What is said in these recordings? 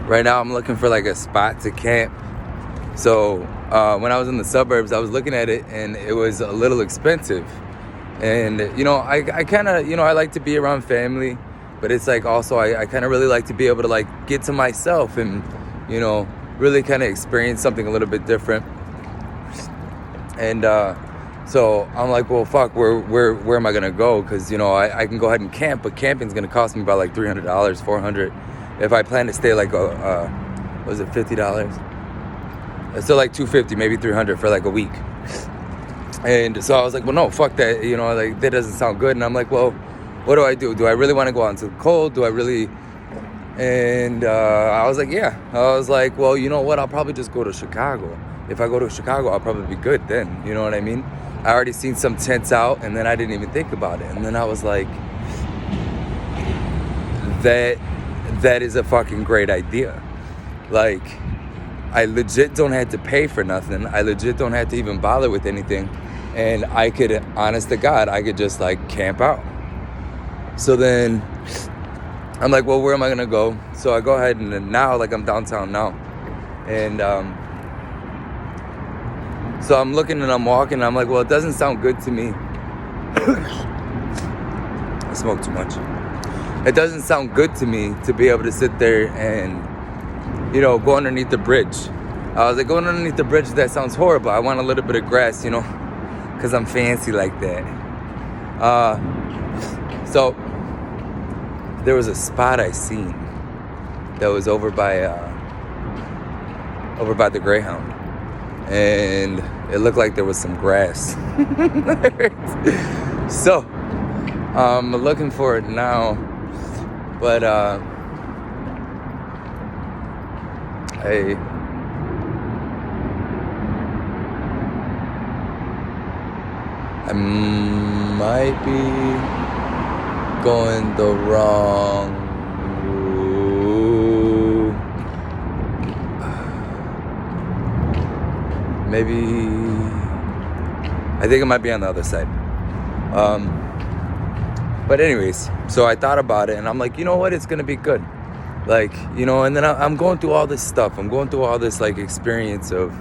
right now I'm looking for like a spot to camp. So when I was in the suburbs, I was looking at it and it was a little expensive. And, I kind of, I like to be around family, but it's like also I kind of really like to be able to like get to myself and, really kind of experience something a little bit different. And so I'm like, well, fuck, where am I going to go? Because, I can go ahead and camp, but camping's going to cost me about like $300, $400. If I plan to stay like, was it $50? It's still like $250, maybe $300 for like a week. And so I was like, well, no, fuck that. Like that doesn't sound good. And I'm like, well, what do I do? Do I really want to go out into the cold? Do I really? And I was like, yeah. I was like, well, you know what? I'll probably just go to Chicago. If I go to Chicago, I'll probably be good then. You know what I mean? I already seen some tents out, and then I didn't even think about it. And then I was like, that is a fucking great idea. Like, I legit don't have to pay for nothing. I legit don't have to even bother with anything. And I could, honest to God, I could just like camp out. So then I'm like, well, where am I going to go? So I go ahead and now, like I'm downtown now. And so I'm looking and I'm walking and I'm like, well, it doesn't sound good to me. I smoke too much. It doesn't sound good to me to be able to sit there and, go underneath the bridge. I was like, going underneath the bridge, that sounds horrible. I want a little bit of grass, because I'm fancy like that. So there was a spot I seen that was over by the Greyhound, and it looked like there was some grass. So I'm looking for it now, but I might be going the wrong route. Maybe I think it might be on the other side. But anyways, so I thought about it and I'm like, you know what? It's gonna be good. Like, and then I'm going through all this stuff. I'm going through all this like experience of,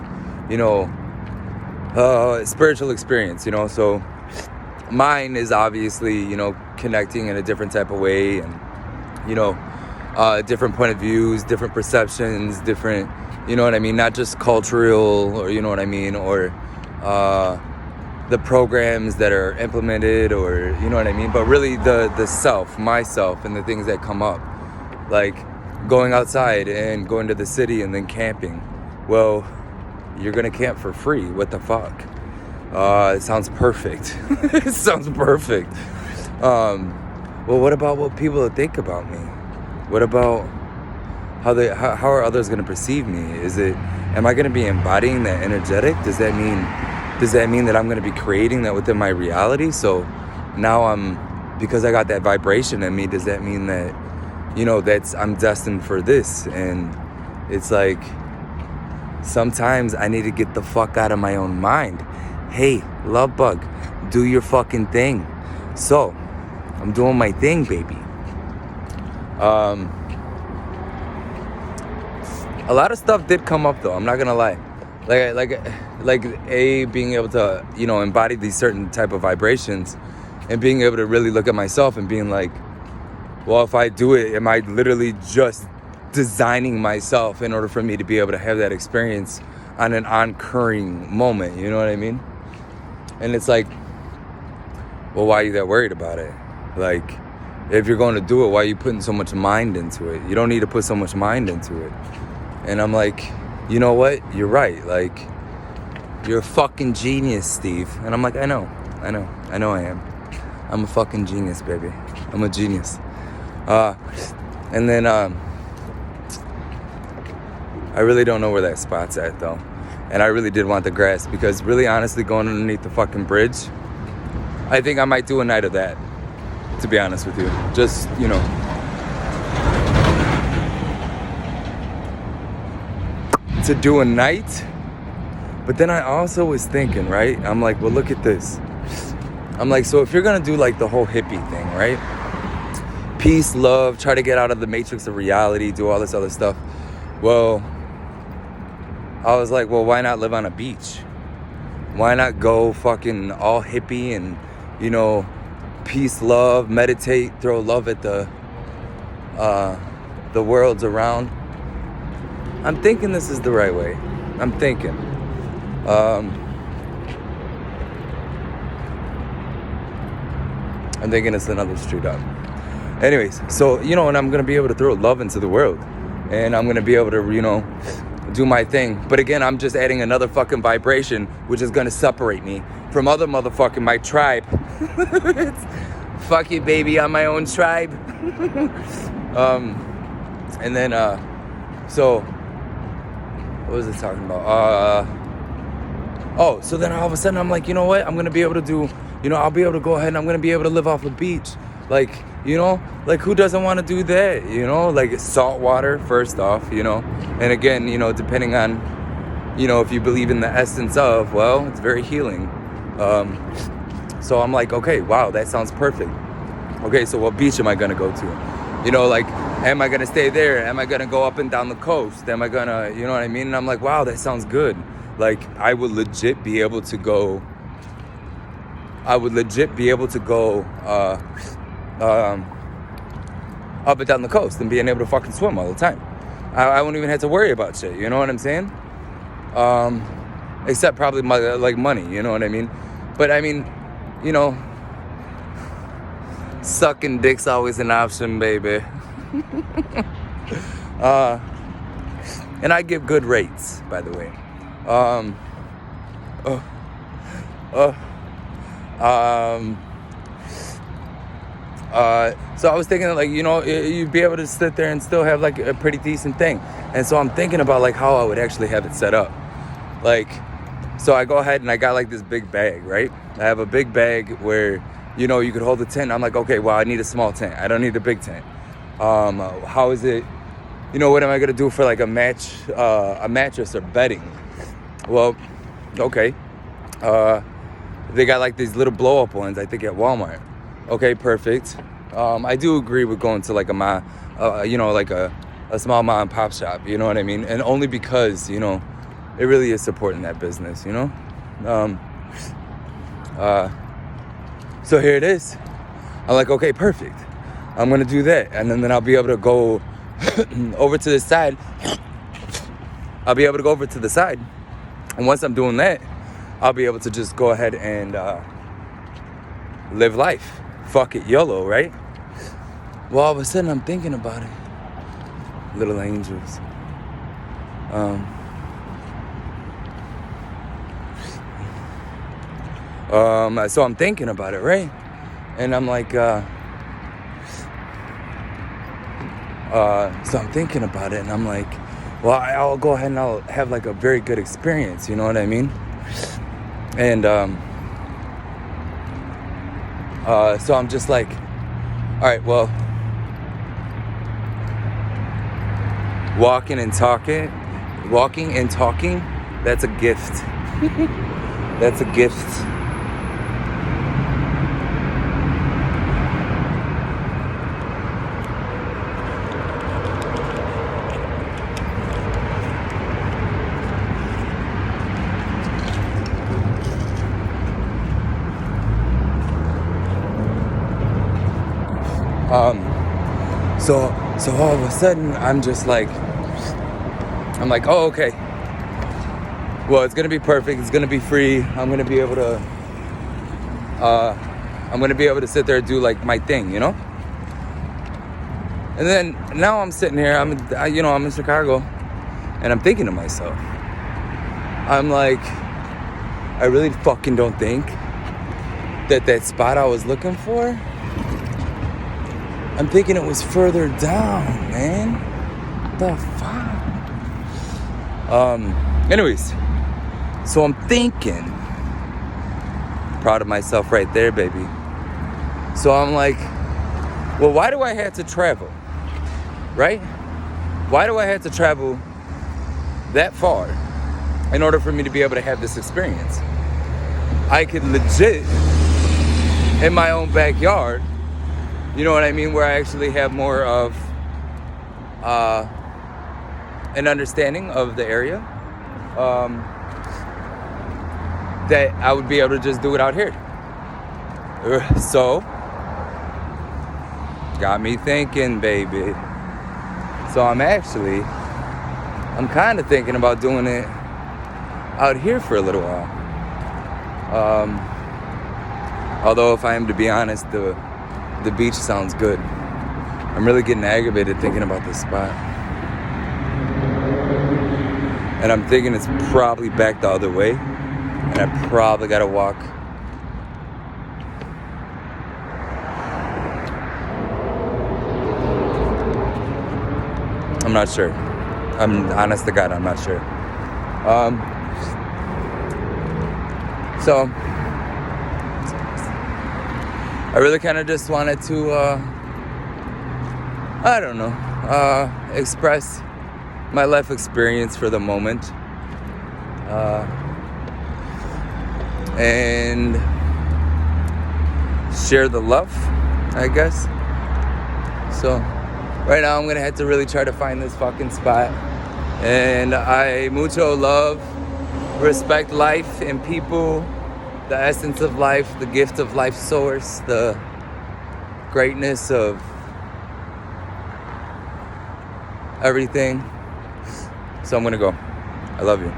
spiritual experience, so mine is obviously, connecting in a different type of way and, different point of views, different perceptions, different, not just cultural or, or the programs that are implemented or, but really the self, myself and the things that come up, like going outside and going to the city and then camping. Well, you're gonna camp for free. What the fuck? It sounds perfect. It sounds perfect. Well, what about what people will think about me? What about how are others gonna perceive me? Am I gonna be embodying that energetic? Does that mean that I'm gonna be creating that within my reality? So now because I got that vibration in me, does that mean that, I'm destined for this? And it's like, sometimes I need to get the fuck out of my own mind. Hey, love bug, do your fucking thing. So, I'm doing my thing, baby. A lot of stuff did come up though, I'm not gonna lie. Like being able to, embody these certain type of vibrations and being able to really look at myself and being like, well, if I do it, am I literally just designing myself in order for me to be able to have that experience on an occurring moment, you know what I mean? And it's like, well, why are you that worried about it? Like, if you're going to do it, why are you putting so much mind into it? You don't need to put so much mind into it. And I'm like, you know what? You're right. Like, you're a fucking genius, Steve. And I'm like, I know I am. I'm a fucking genius, baby. I'm a genius. And then, I really don't know where that spot's at though. And I really did want the grass because really honestly going underneath the fucking bridge, I think I might do a night of that, to be honest with you. Just, to do a night. But then I also was thinking, right? I'm like, well, look at this. I'm like, so if you're gonna do like the whole hippie thing, right? Peace, love, try to get out of the matrix of reality, do all this other stuff. Well, I was like, well, why not live on a beach? Why not go fucking all hippie and, peace, love, meditate, throw love at the worlds around? I'm thinking this is the right way. I'm thinking. It's another street up. Anyways, so, and I'm going to be able to throw love into the world. And I'm going to be able to, do my thing. But again, I'm just adding another fucking vibration, which is going to separate me from other motherfucking my tribe. Fuck you, baby, I'm my own tribe. And then, so, what was I talking about? So then all of a sudden I'm like, you know what? I'm going to be able to do, I'll be able to go ahead and I'm going to be able to live off a beach. Like, like who doesn't want to do that? Like salt water, first off, and again, depending on, if you believe in the essence of, well, it's very healing. So I'm like, okay, wow, that sounds perfect. Okay, so what beach am I going to go to? Like, am I going to stay there? Am I going to go up and down the coast? Am I going to, you know what I mean? And I'm like, wow, that sounds good. Like, I would legit be able to go, up and down the coast and being able to fucking swim all the time. I won't even have to worry about shit, you know what I'm saying? Except probably money, you know what I mean? But I mean, sucking dick's always an option, baby. And I give good rates, by the way. So I was thinking, like, you'd be able to sit there and still have like a pretty decent thing. And so I'm thinking about like how I would actually have it set up. Like, so I go ahead and I got like this big bag, right? I have a big bag where, you could hold the tent. I'm like, okay, well, I need a small tent. I don't need a big tent. How is it, what am I going to do for like a mattress or bedding? Well, okay. They got like these little blow up ones, I think at Walmart. Okay, perfect. I do agree with going to like like a small mom and pop shop, you know what I mean? And only because, it really is supporting that business, So here it is. I'm like, okay, perfect. I'm going to do that. And then I'll be able to go over to the side. And once I'm doing that, I'll be able to just go ahead and live life. Fuck it, YOLO, right? Well, all of a sudden I'm thinking about it. Little angels. So I'm thinking about it, right? And I'm like, so I'm thinking about it and I'm like, well, I'll go ahead and I'll have like a very good experience, you know what I mean? And, so I'm just like, all right, well, walking and talking, that's a gift. That's a gift. So all of a sudden I'm like, oh, okay. Well, it's gonna be perfect. It's gonna be free. I'm gonna be able to sit there and do like my thing, And then now I'm sitting here. I'm in Chicago, and I'm thinking to myself, I'm like, I really fucking don't think that spot I was looking for. I'm thinking it was further down, man. The fuck? Anyways, so I'm thinking, proud of myself right there, baby. So I'm like, well, why do I have to travel? Right? Why do I have to travel that far in order for me to be able to have this experience? I could legit, in my own backyard, you know what I mean, where I actually have more of an understanding of the area, that I would be able to just do it out here. So, got me thinking, baby. So I'm kind of thinking about doing it out here for a little while. Although if I am to be honest, the beach sounds good. I'm really getting aggravated thinking about this spot. And I'm thinking it's probably back the other way. And I probably gotta walk. I'm not sure. I'm honest to God, I'm not sure. So I really kind of just wanted to, I don't know, express my life experience for the moment. And share the love, I guess. So right now I'm gonna have to really try to find this fucking spot. And I mucho love, respect life and people, the essence of life, the gift of life source, the greatness of everything. So I'm gonna go. I love you.